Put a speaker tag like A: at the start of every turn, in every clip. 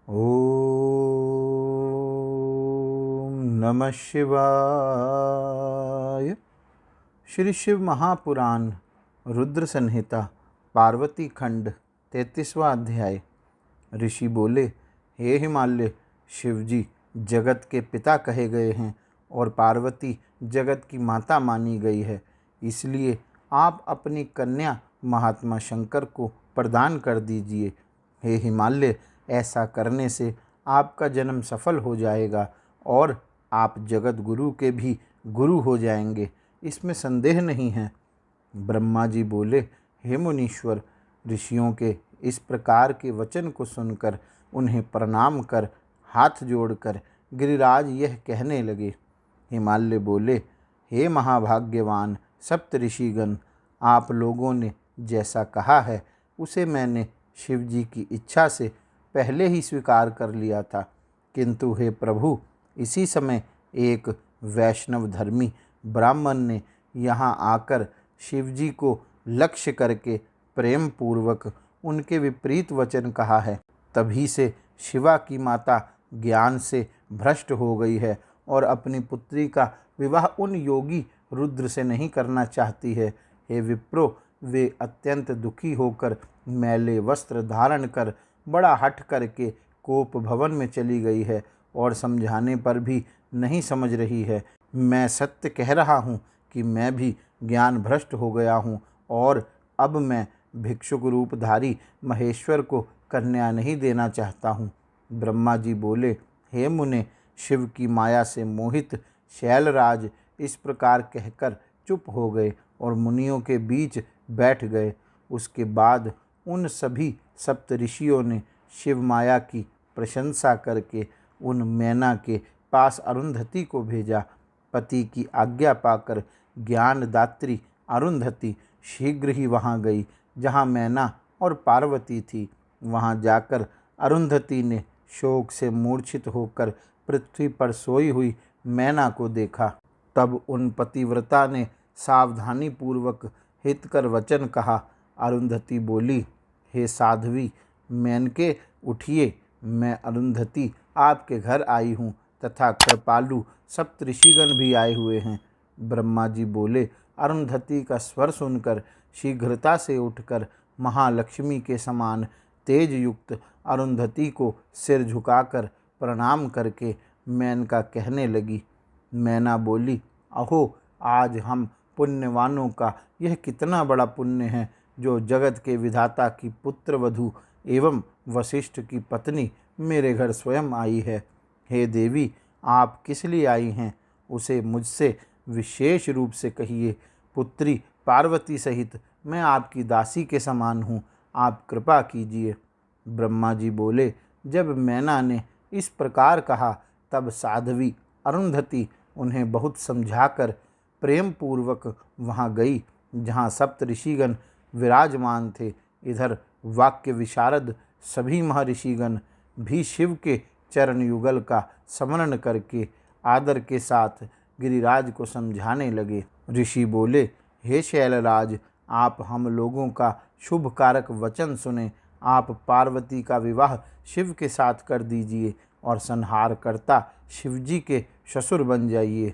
A: ओम नमः शिवाय। श्री शिव महापुराण रुद्र संहिता पार्वती खंड 33वां अध्याय। ऋषि बोले, हे हिमालय, शिवजी जगत के पिता कहे गए हैं और पार्वती जगत की माता मानी गई है। इसलिए आप अपनी कन्या महात्मा शंकर को प्रदान कर दीजिए। हे हिमालय, ऐसा करने से आपका जन्म सफल हो जाएगा और आप जगत गुरु के भी गुरु हो जाएंगे, इसमें संदेह नहीं है। ब्रह्मा जी बोले, हे मुनीश्वर, ऋषियों के इस प्रकार के वचन को सुनकर उन्हें प्रणाम कर हाथ जोड़कर गिरिराज यह कहने लगे। हिमालय बोले, हे महाभाग्यवान सप्त ऋषिगण, आप लोगों ने जैसा कहा है उसे मैंने शिवजी की इच्छा से पहले ही स्वीकार कर लिया था। किंतु हे प्रभु, इसी समय एक वैष्णव धर्मी ब्राह्मण ने यहाँ आकर शिवजी को लक्ष्य करके प्रेम पूर्वक उनके विपरीत वचन कहा है। तभी से शिवा की माता ज्ञान से भ्रष्ट हो गई है और अपनी पुत्री का विवाह उन योगी रुद्र से नहीं करना चाहती है। हे विप्रो, वे अत्यंत दुखी होकर मैले वस्त्र धारण कर बड़ा हठ करके कोप भवन में चली गई है और समझाने पर भी नहीं समझ रही है। मैं सत्य कह रहा हूँ कि मैं भी ज्ञान भ्रष्ट हो गया हूँ और अब मैं भिक्षुक रूपधारी महेश्वर को कन्या नहीं देना चाहता हूँ। ब्रह्मा जी बोले, हे मुने, शिव की माया से मोहित शैलराज इस प्रकार कहकर चुप हो गए और मुनियों के बीच बैठ गए। उसके बाद उन सभी सप्त ऋषियों ने शिव माया की प्रशंसा करके उन मैना के पास अरुंधति को भेजा। पति की आज्ञा पाकर ज्ञानदात्री अरुंधति शीघ्र ही वहाँ गई जहाँ मैना और पार्वती थी। वहाँ जाकर अरुंधति ने शोक से मूर्छित होकर पृथ्वी पर सोई हुई मैना को देखा। तब उन पतिव्रता ने सावधानी पूर्वक हितकर वचन कहा। अरुंधति बोली, हे साध्वी मेनके, उठिए, मैं अरुंधति आपके घर आई हूँ तथा कृपालु सप्तऋषिगण भी आए हुए हैं। ब्रह्मा जी बोले, अरुंधति का स्वर सुनकर शीघ्रता से उठकर महालक्ष्मी के समान तेज युक्त अरुंधति को सिर झुकाकर प्रणाम करके मेनका कहने लगी। मैना बोली, अहो, आज हम पुण्यवानों का यह कितना बड़ा पुण्य है जो जगत के विधाता की पुत्र वधू एवं वशिष्ठ की पत्नी मेरे घर स्वयं आई है। हे देवी, आप किस लिए आई हैं उसे मुझसे विशेष रूप से कहिए। पुत्री पार्वती सहित मैं आपकी दासी के समान हूँ, आप कृपा कीजिए। ब्रह्मा जी बोले, जब मैना ने इस प्रकार कहा तब साध्वी अरुंधति उन्हें बहुत समझाकर प्रेम पूर्वक वहाँ गई जहाँ सप्त ऋषिगण विराजमान थे। इधर वाक्य विशारद सभी महर्षिगण भी शिव के चरण युगल का स्मरण करके आदर के साथ गिरिराज को समझाने लगे। ऋषि बोले, हे शैलराज, आप हम लोगों का शुभ कारक वचन सुने। आप पार्वती का विवाह शिव के साथ कर दीजिए और संहारकर्ता शिवजी के ससुर बन जाइए।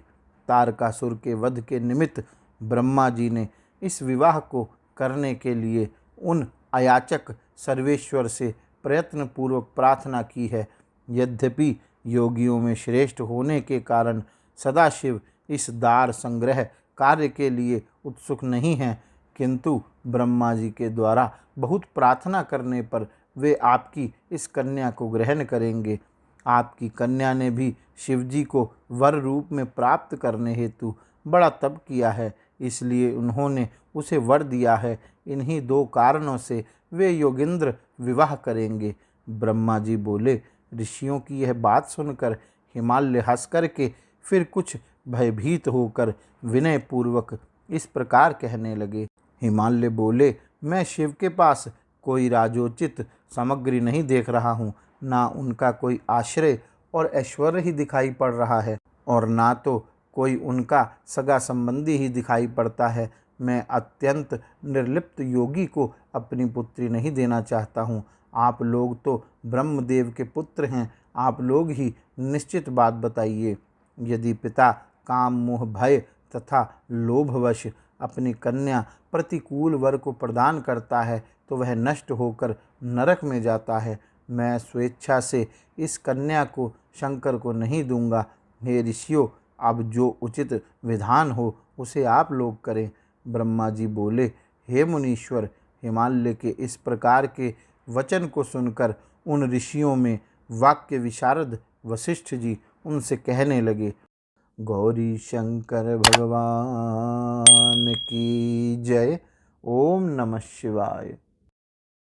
A: तारकासुर के वध के निमित्त ब्रह्मा जी ने इस विवाह को करने के लिए उन अयाचक सर्वेश्वर से प्रयत्न पूर्वक प्रार्थना की है। यद्यपि योगियों में श्रेष्ठ होने के कारण सदाशिव इस दार संग्रह कार्य के लिए उत्सुक नहीं हैं, किंतु ब्रह्मा जी के द्वारा बहुत प्रार्थना करने पर वे आपकी इस कन्या को ग्रहण करेंगे। आपकी कन्या ने भी शिवजी को वर रूप में प्राप्त करने हेतु बड़ा तप किया है, इसलिए उन्होंने उसे वर दिया है। इन्हीं दो कारणों से वे योगेंद्र विवाह करेंगे। ब्रह्मा जी बोले, ऋषियों की यह बात सुनकर हिमालय हंस करके फिर कुछ भयभीत होकर विनय पूर्वक इस प्रकार कहने लगे। हिमालय बोले, मैं शिव के पास कोई राजोचित सामग्री नहीं देख रहा हूँ, ना उनका कोई आश्रय और ऐश्वर्य ही दिखाई पड़ रहा है और ना तो कोई उनका सगा संबंधी ही दिखाई पड़ता है। मैं अत्यंत निर्लिप्त योगी को अपनी पुत्री नहीं देना चाहता हूँ। आप लोग तो ब्रह्मदेव के पुत्र हैं, आप लोग ही निश्चित बात बताइए। यदि पिता काम, मोह, भय तथा लोभवश अपनी कन्या प्रतिकूल वर को प्रदान करता है तो वह नष्ट होकर नरक में जाता है। मैं स्वेच्छा से इस कन्या को शंकर को नहीं दूंगा। हे ऋषियों, अब जो उचित विधान हो उसे आप लोग करें। ब्रह्मा जी बोले, हे मुनीश्वर, हिमालय के इस प्रकार के वचन को सुनकर उन ऋषियों में वाक्य विशारद वशिष्ठ जी उनसे कहने लगे, गौरी शंकर भगवान की जय। ओम नमः शिवाय।